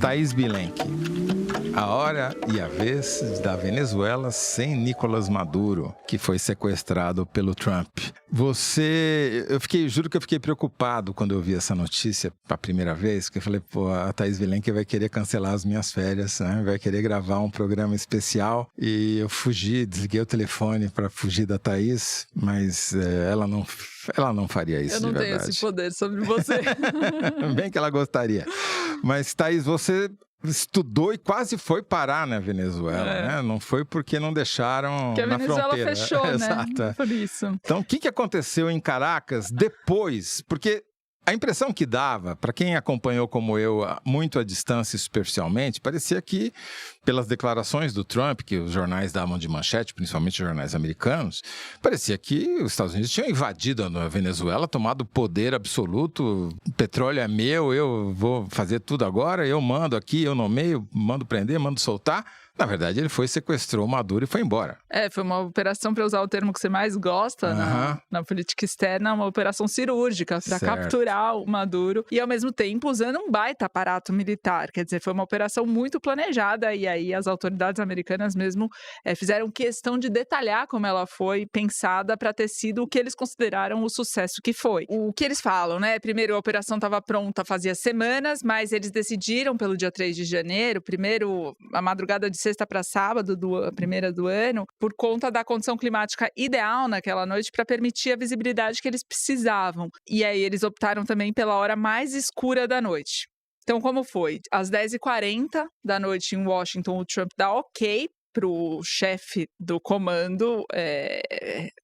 Thaís Bilenque, a hora e a vez da Venezuela sem Nicolás Maduro, que foi sequestrado pelo Trump. Juro que eu fiquei preocupado quando eu vi essa notícia a primeira vez, porque eu falei, a Thaís Bilenque vai querer cancelar as minhas férias, né? Vai querer gravar um programa especial, e eu desliguei o telefone para fugir da Thaís, mas ela não faria isso. Eu não tenho esse poder sobre você. Bem que ela gostaria. Mas, Thaís, você estudou e quase foi parar na Venezuela, né? Não foi porque não deixaram que a na Venezuela fronteira. Fechou, né? Exato. Por isso. Então, o que aconteceu em Caracas depois? Porque a impressão que dava, para quem acompanhou como eu, muito à distância e superficialmente, parecia que, pelas declarações do Trump, que os jornais davam de manchete, principalmente os jornais americanos, parecia que os Estados Unidos tinham invadido a Venezuela, tomado poder absoluto, o petróleo é meu, eu vou fazer tudo agora, eu mando aqui, eu nomeio, mando prender, mando soltar. Na verdade, ele sequestrou o Maduro e foi embora. Foi uma operação, para usar o termo que você mais gosta na política externa, uma operação cirúrgica para capturar o Maduro e, ao mesmo tempo, usando um baita aparato militar. Quer dizer, foi uma operação muito planejada e aí as autoridades americanas mesmo fizeram questão de detalhar como ela foi pensada para ter sido o que eles consideraram o sucesso que foi. O que eles falam, né? Primeiro, a operação estava pronta fazia semanas, mas eles decidiram pelo dia 3 de janeiro, primeiro, a madrugada de sexta para sábado, a primeira do ano, por conta da condição climática ideal naquela noite para permitir a visibilidade que eles precisavam. E aí eles optaram também pela hora mais escura da noite. Então, como foi? Às 10h40 da noite em Washington, o Trump dá ok para o chefe do comando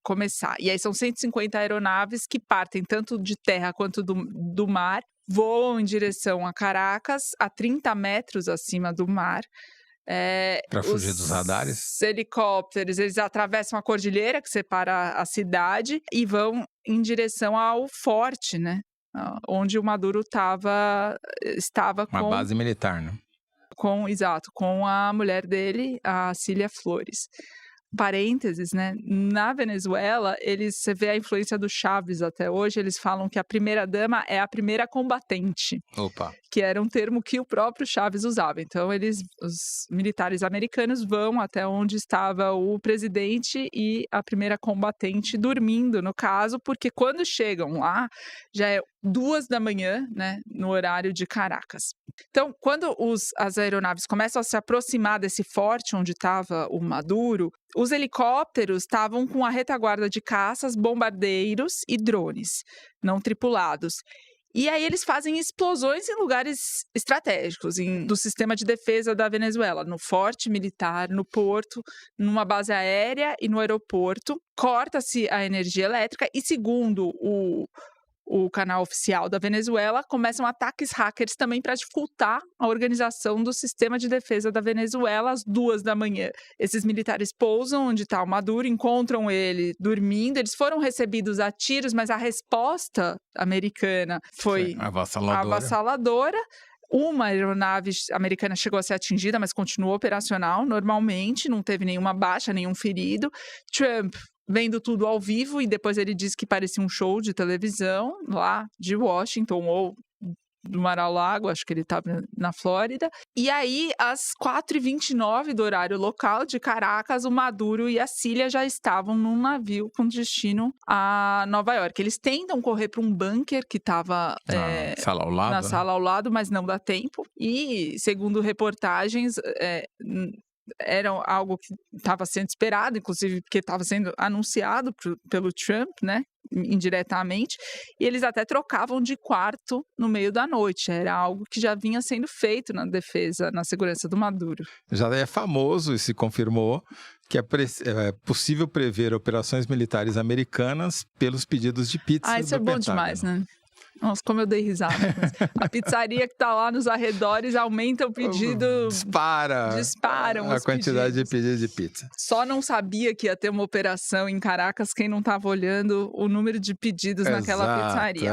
começar. E aí são 150 aeronaves que partem tanto de terra quanto do mar, voam em direção a Caracas, a 30 metros acima do mar. Para fugir dos radares? Os helicópteros, eles atravessam a cordilheira que separa a cidade e vão em direção ao forte, né? Onde o Maduro estava com... Uma base militar, né? Exato, com a mulher dele, a Cília Flores. Parênteses, né? Na Venezuela, você vê a influência do Chávez até hoje, eles falam que a primeira-dama é a primeira combatente. Opa. Que era um termo que o próprio Chávez usava. Então, os militares americanos vão até onde estava o presidente e a primeira combatente dormindo, no caso, porque quando chegam lá, já é 2h, né, no horário de Caracas. Então, quando as aeronaves começam a se aproximar desse forte onde estava o Maduro, os helicópteros estavam com a retaguarda de caças, bombardeiros e drones não tripulados. E aí eles fazem explosões em lugares estratégicos do sistema de defesa da Venezuela, no forte militar, no porto, numa base aérea e no aeroporto. Corta-se a energia elétrica e, segundo o canal oficial da Venezuela, começam ataques hackers também para dificultar a organização do sistema de defesa da Venezuela às 2h. Esses militares pousam onde está o Maduro, encontram ele dormindo, eles foram recebidos a tiros, mas a resposta americana foi avassaladora. Uma aeronave americana chegou a ser atingida, mas continuou operacional normalmente, não teve nenhuma baixa, nenhum ferido. Trump vendo tudo ao vivo, e depois ele disse que parecia um show de televisão lá de Washington ou do Mar-a-Lago, acho que ele estava na Flórida. E aí, às 4h29 do horário local de Caracas, o Maduro e a Cília já estavam num navio com destino a Nova York. Eles tentam correr para um bunker que estava na sala ao lado, mas não dá tempo. E, segundo reportagens, era algo que estava sendo esperado, inclusive porque estava sendo anunciado pelo Trump, né, indiretamente, e eles até trocavam de quarto no meio da noite. Era algo que já vinha sendo feito na defesa, na segurança do Maduro. Já é famoso e se confirmou que é possível prever operações militares americanas pelos pedidos de pizza. Isso é bom demais, né? Nossa, como eu dei risada. A pizzaria que está lá nos arredores aumenta o pedido. Disparam a quantidade de pedidos de pizza. Só não sabia que ia ter uma operação em Caracas quem não estava olhando o número de pedidos naquela pizzaria.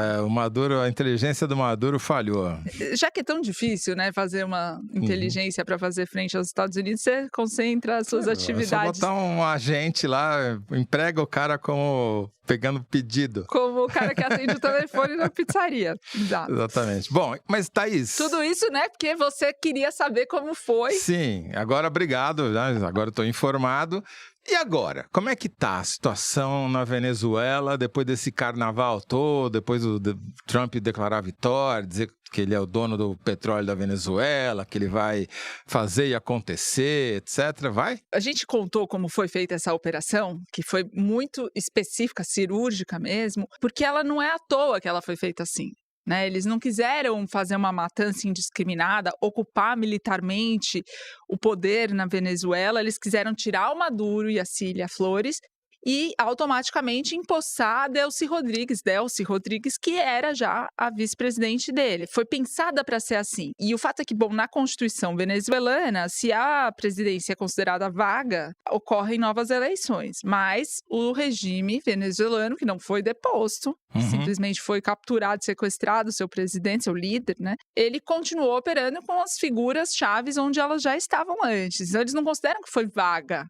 A inteligência do Maduro falhou. Já que é tão difícil, né, fazer uma inteligência para fazer frente aos Estados Unidos, você concentra as suas atividades. É só botar um agente lá, emprega o cara como pegando pedido. Como o cara que atende o telefone na pizzaria. Exato. Exatamente. Bom, mas Thaís... Tudo isso, né? Porque você queria saber como foi. Sim, agora obrigado, né? Agora estou informado. E agora, como é que tá a situação na Venezuela depois desse carnaval todo, depois do Trump declarar a vitória, dizer que ele é o dono do petróleo da Venezuela, que ele vai fazer e acontecer, etc. Vai? A gente contou como foi feita essa operação, que foi muito específica, cirúrgica mesmo, porque ela não é à toa que ela foi feita assim. Né? Eles não quiseram fazer uma matança indiscriminada, ocupar militarmente o poder na Venezuela, eles quiseram tirar o Maduro e a Cília Flores e automaticamente empossar Delcy Rodrigues, que era já a vice-presidente dele. Foi pensada para ser assim. E o fato é que, bom, na Constituição venezuelana, se a presidência é considerada vaga, ocorrem novas eleições. Mas o regime venezuelano, que não foi deposto, simplesmente foi capturado, sequestrado, seu presidente, seu líder, né? Ele continuou operando com as figuras chaves onde elas já estavam antes. Então, eles não consideram que foi vaga,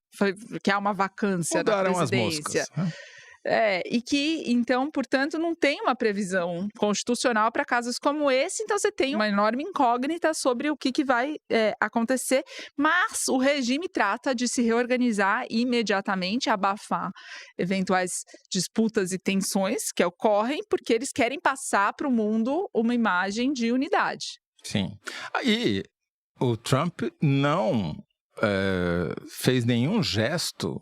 que há uma vacância na presidência. E que, então, portanto, não tem uma previsão constitucional para casos como esse, então você tem uma enorme incógnita sobre o que vai acontecer, mas o regime trata de se reorganizar imediatamente, abafar eventuais disputas e tensões que ocorrem, porque eles querem passar para o mundo uma imagem de unidade. Sim. Aí, o Trump não fez nenhum gesto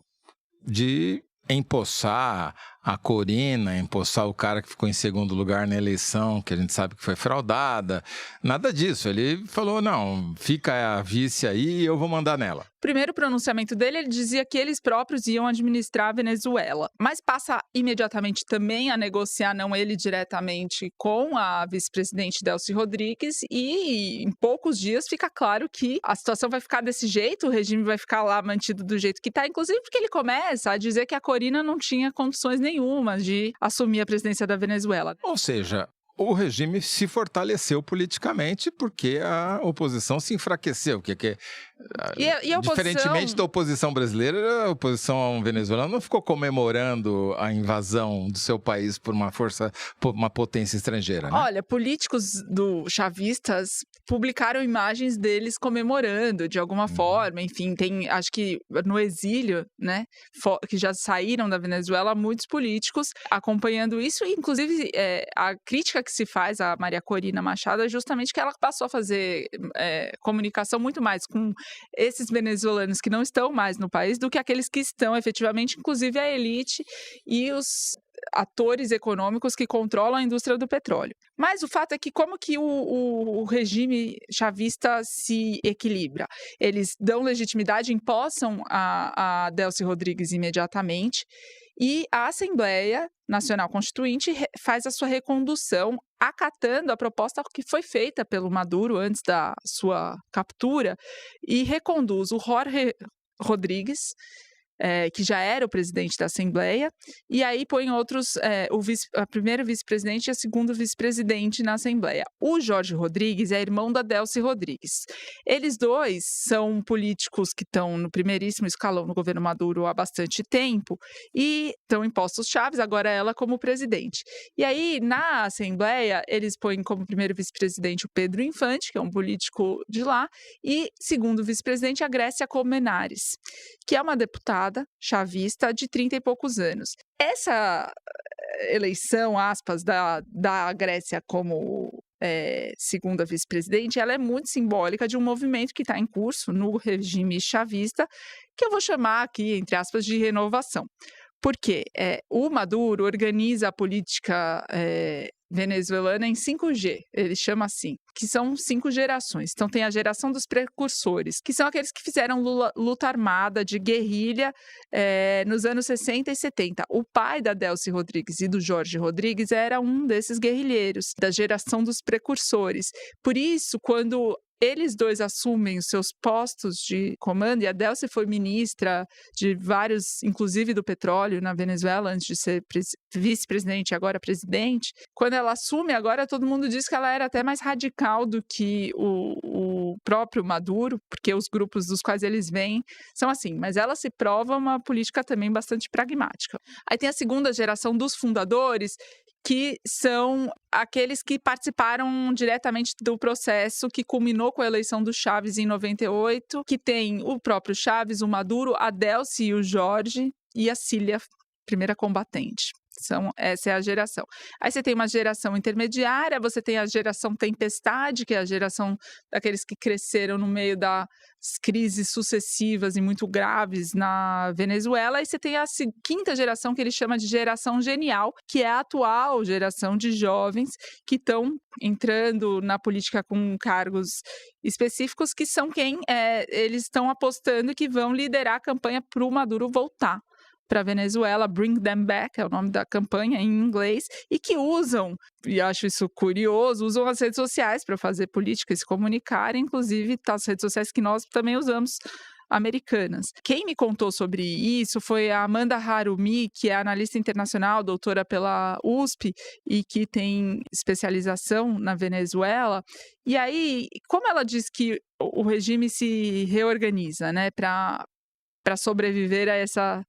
de empossar a Corina, empossar o cara que ficou em segundo lugar na eleição, que a gente sabe que foi fraudada. Nada disso. Ele falou, não, fica a vice aí e eu vou mandar nela. Primeiro pronunciamento dele, ele dizia que eles próprios iam administrar a Venezuela, mas passa imediatamente também a negociar, não ele diretamente, com a vice-presidente Delcy Rodrigues, e em poucos dias fica claro que a situação vai ficar desse jeito, o regime vai ficar lá mantido do jeito que está, inclusive porque ele começa a dizer que a Corina não tinha condições nenhuma de assumir a presidência da Venezuela. Ou seja, o regime se fortaleceu politicamente porque a oposição se enfraqueceu. E a oposição... Diferentemente da oposição brasileira, a oposição venezuelana não ficou comemorando a invasão do seu país por uma potência estrangeira, né? Olha, políticos chavistas publicaram imagens deles comemorando de alguma forma, enfim, tem, acho que no exílio, né, que já saíram da Venezuela, muitos políticos acompanhando isso, e inclusive a crítica que se faz a Maria Corina Machado é justamente que ela passou a fazer comunicação muito mais com esses venezuelanos que não estão mais no país do que aqueles que estão efetivamente, inclusive a elite e os atores econômicos que controlam a indústria do petróleo. Mas o fato é que como que o regime chavista se equilibra? Eles dão legitimidade, empossam a Delcy Rodrigues imediatamente, e a Assembleia Nacional Constituinte faz a sua recondução, acatando a proposta que foi feita pelo Maduro antes da sua captura, e reconduz o Jorge Rodrigues, que já era o presidente da Assembleia, e aí põe outros, a primeira vice-presidente e a segunda vice-presidente na Assembleia. O Jorge Rodrigues é irmão da Delcy Rodrigues. Eles dois são políticos que estão no primeiríssimo escalão no governo Maduro há bastante tempo e estão em postos chaves, agora ela como presidente. E aí, na Assembleia, eles põem como primeiro vice-presidente o Pedro Infante, que é um político de lá, e segundo vice-presidente a Grécia Colmenares, que é uma deputada chavista de 30 e poucos anos. Essa eleição, aspas, da Grécia como segunda vice-presidente, ela é muito simbólica de um movimento que está em curso no regime chavista, que eu vou chamar aqui, entre aspas, de renovação. Porque o Maduro organiza a política venezuelana em 5G, ele chama assim, que são 5 gerações. Então tem a geração dos precursores, que são aqueles que fizeram luta armada de guerrilha nos anos 60 e 70. O pai da Delcy Rodrigues e do Jorge Rodrigues era um desses guerrilheiros, da geração dos precursores. Por isso, quando eles dois assumem os seus postos de comando, e a Delcy foi ministra de vários, inclusive do petróleo na Venezuela, antes de ser vice-presidente e agora presidente. Quando ela assume, agora todo mundo diz que ela era até mais radical do que o próprio Maduro, porque os grupos dos quais eles vêm são assim, mas ela se prova uma política também bastante pragmática. Aí tem a segunda geração dos fundadores, que são aqueles que participaram diretamente do processo que culminou com a eleição do Chávez em 98, que tem o próprio Chávez, o Maduro, a Delcy e o Jorge e a Cília, primeira combatente. Essa é a geração. Aí você tem uma geração intermediária, você tem a geração tempestade, que é a geração daqueles que cresceram no meio das crises sucessivas e muito graves na Venezuela, e você tem a quinta geração, que ele chama de geração genial, que é a atual geração de jovens que estão entrando na política com cargos específicos, que são quem eles estão apostando que vão liderar a campanha para o Maduro voltar para a Venezuela. Bring Them Back é o nome da campanha em inglês, e que usam, e acho isso curioso, usam as redes sociais para fazer política e se comunicar, inclusive as redes sociais que nós também usamos, americanas. Quem me contou sobre isso foi a Amanda Harumi, que é analista internacional, doutora pela USP e que tem especialização na Venezuela. E aí, como ela diz que o regime se reorganiza, né, para sobreviver a essa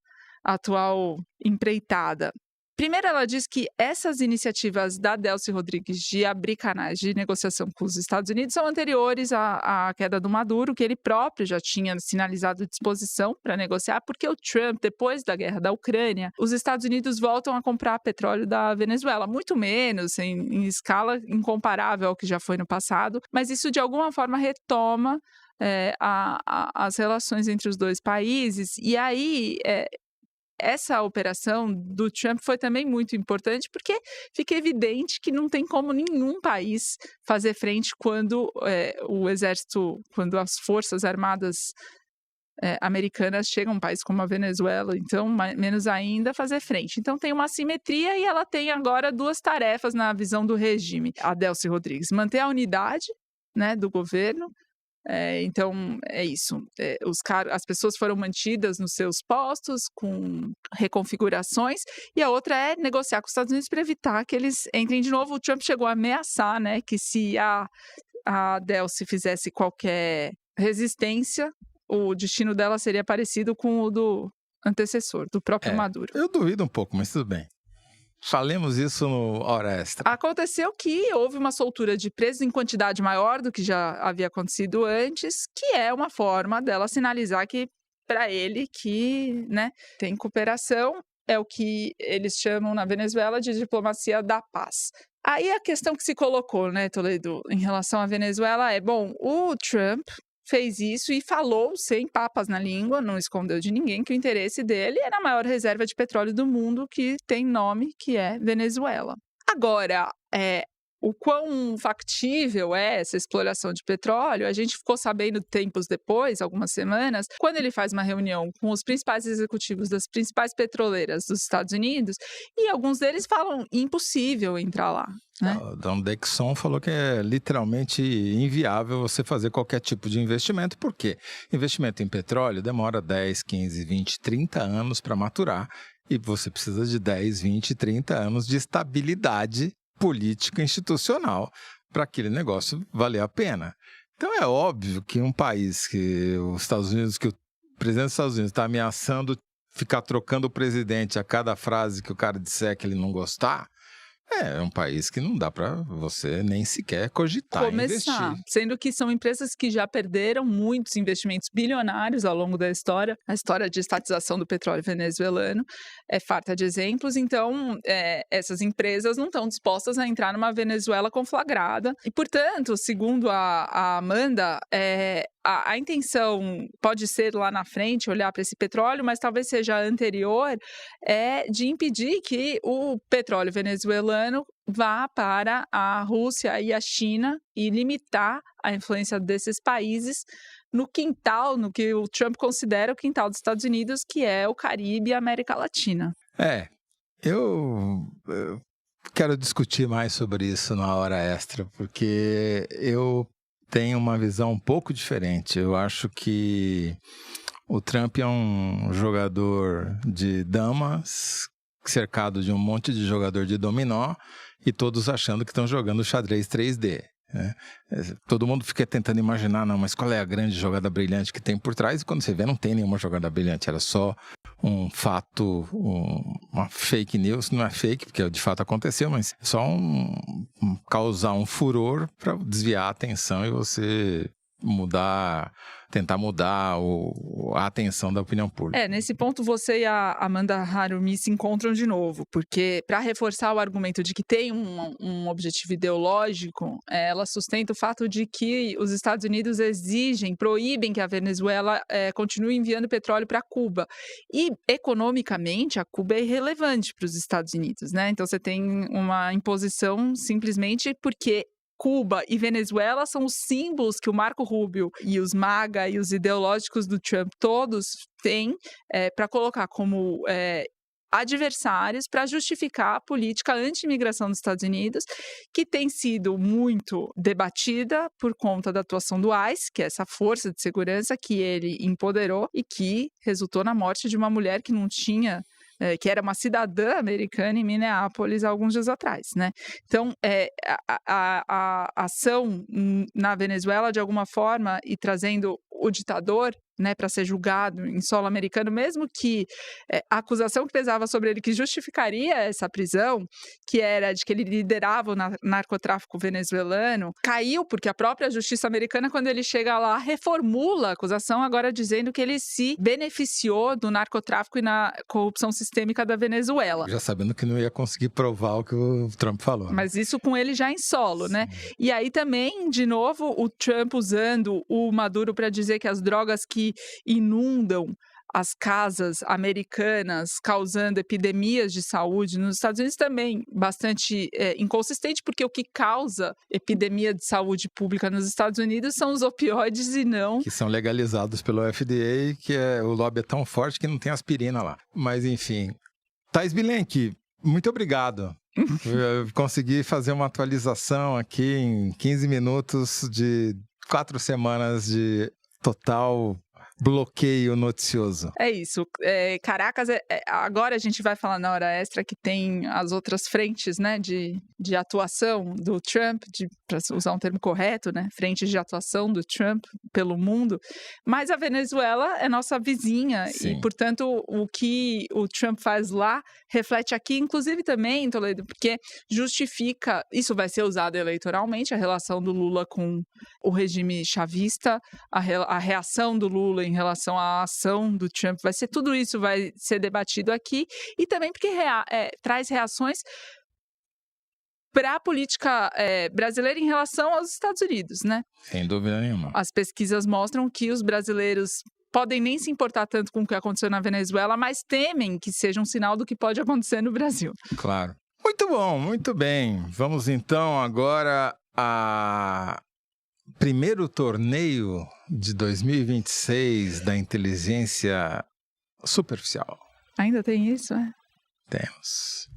atual empreitada. Primeiro, ela diz que essas iniciativas da Delcy Rodrigues de abrir canais de negociação com os Estados Unidos são anteriores à queda do Maduro, que ele próprio já tinha sinalizado disposição para negociar, porque o Trump, depois da guerra da Ucrânia, os Estados Unidos voltam a comprar petróleo da Venezuela, muito menos, em escala incomparável ao que já foi no passado, mas isso de alguma forma retoma as relações entre os dois países, e aí essa operação do Trump foi também muito importante, porque fica evidente que não tem como nenhum país fazer frente quando o exército, quando as forças armadas americanas chegam a um país como a Venezuela, então, menos ainda, fazer frente. Então, tem uma assimetria, e ela tem agora duas tarefas na visão do regime. A Delcy Rodrigues, manter a unidade, né, do governo. Então, é isso. As pessoas foram mantidas nos seus postos com reconfigurações, e a outra é negociar com os Estados Unidos para evitar que eles entrem de novo. O Trump chegou a ameaçar, né, que se a Delcy fizesse qualquer resistência, o destino dela seria parecido com o do antecessor, do próprio Maduro. Eu duvido um pouco, mas tudo bem. Falemos isso no Hora Extra. Aconteceu que houve uma soltura de presos em quantidade maior do que já havia acontecido antes, que é uma forma dela sinalizar que, para ele, que, né, tem cooperação, é o que eles chamam na Venezuela de diplomacia da paz. Aí a questão que se colocou, né, Toledo, em relação à Venezuela o Trump fez isso e falou sem papas na língua, não escondeu de ninguém que o interesse dele era a maior reserva de petróleo do mundo, que tem nome, que é Venezuela. Agora, o quão factível é essa exploração de petróleo, a gente ficou sabendo tempos depois, algumas semanas, quando ele faz uma reunião com os principais executivos das principais petroleiras dos Estados Unidos, e alguns deles falam impossível entrar lá. Né? O Don Dixon falou que é literalmente inviável você fazer qualquer tipo de investimento, porque investimento em petróleo demora 10, 15, 20, 30 anos para maturar, e você precisa de 10, 20, 30 anos de estabilidade política institucional para aquele negócio valer a pena. Então é óbvio que um país que o presidente dos Estados Unidos está ameaçando ficar trocando o presidente a cada frase que o cara disser que ele não gostar, é um país que não dá para você nem sequer cogitar investir. Sendo que são empresas que já perderam muitos investimentos bilionários ao longo da história. A história de estatização do petróleo venezuelano é farta de exemplos. Então, essas empresas não estão dispostas a entrar numa Venezuela conflagrada. E, portanto, segundo a Amanda, a intenção pode ser lá na frente olhar para esse petróleo, mas talvez seja anterior, de impedir que o petróleo venezuelano vá para a Rússia e a China e limitar a influência desses países no quintal, no que o Trump considera o quintal dos Estados Unidos, que é o Caribe e a América Latina. Eu quero discutir mais sobre isso na Hora Extra, porque eu tenho uma visão um pouco diferente. Eu acho que o Trump é um jogador de damas, cercado de um monte de jogador de dominó, e todos achando que estão jogando xadrez 3D. né? Todo mundo fica tentando imaginar, não, mas qual é a grande jogada brilhante que tem por trás? E quando você vê, não tem nenhuma jogada brilhante, era só um fato, uma fake news. Não é fake, porque de fato aconteceu, mas é só causar um furor para desviar a atenção e você tentar mudar a atenção da opinião pública. Nesse ponto você e a Amanda Harumi se encontram de novo, porque para reforçar o argumento de que tem um objetivo ideológico, ela sustenta o fato de que os Estados Unidos proíbem que a Venezuela continue enviando petróleo para Cuba. E, economicamente, a Cuba é irrelevante para os Estados Unidos, né? Então você tem uma imposição simplesmente porque Cuba e Venezuela são os símbolos que o Marco Rubio e os MAGA e os ideológicos do Trump todos têm para colocar como adversários para justificar a política anti-imigração dos Estados Unidos, que tem sido muito debatida por conta da atuação do ICE, que é essa força de segurança que ele empoderou e que resultou na morte de uma mulher que não tinha... que era uma cidadã americana em Minneapolis há alguns dias atrás, né? Então, a ação na Venezuela, de alguma forma, e trazendo o ditador, né, para ser julgado em solo americano, mesmo que a acusação que pesava sobre ele, que justificaria essa prisão, que era de que ele liderava o narcotráfico venezuelano, caiu porque a própria justiça americana, quando ele chega lá, reformula a acusação, agora dizendo que ele se beneficiou do narcotráfico e na corrupção sistêmica da Venezuela. Já sabendo que não ia conseguir provar o que o Trump falou. Né? Mas isso com ele já em solo, né? E aí também, de novo, o Trump usando o Maduro para dizer que as drogas que inundam as casas americanas, causando epidemias de saúde nos Estados Unidos, também bastante inconsistente, porque o que causa epidemia de saúde pública nos Estados Unidos são os opioides e não... Que são legalizados pelo FDA, que o lobby é tão forte que não tem aspirina lá. Mas, enfim. Thais Bilenque, muito obrigado. Eu consegui fazer uma atualização aqui em 15 minutos de 4 semanas de total bloqueio noticioso. É isso. Caracas, agora a gente vai falar na hora extra que tem as outras frentes, né, de atuação do Trump, para usar um termo correto, né, frentes de atuação do Trump pelo mundo, mas a Venezuela é nossa vizinha. Sim. E, portanto, o que o Trump faz lá reflete aqui, inclusive também, Toledo, porque justifica, isso vai ser usado eleitoralmente, a relação do Lula com o regime chavista, a reação do Lula em relação à ação do Trump, tudo isso vai ser debatido aqui, e também porque traz reações para a política brasileira em relação aos Estados Unidos, né? Sem dúvida nenhuma. As pesquisas mostram que os brasileiros podem nem se importar tanto com o que aconteceu na Venezuela, mas temem que seja um sinal do que pode acontecer no Brasil. Claro. Muito bom, muito bem. Vamos então agora a primeiro torneio de 2026 da inteligência superficial. Ainda tem isso, Temos.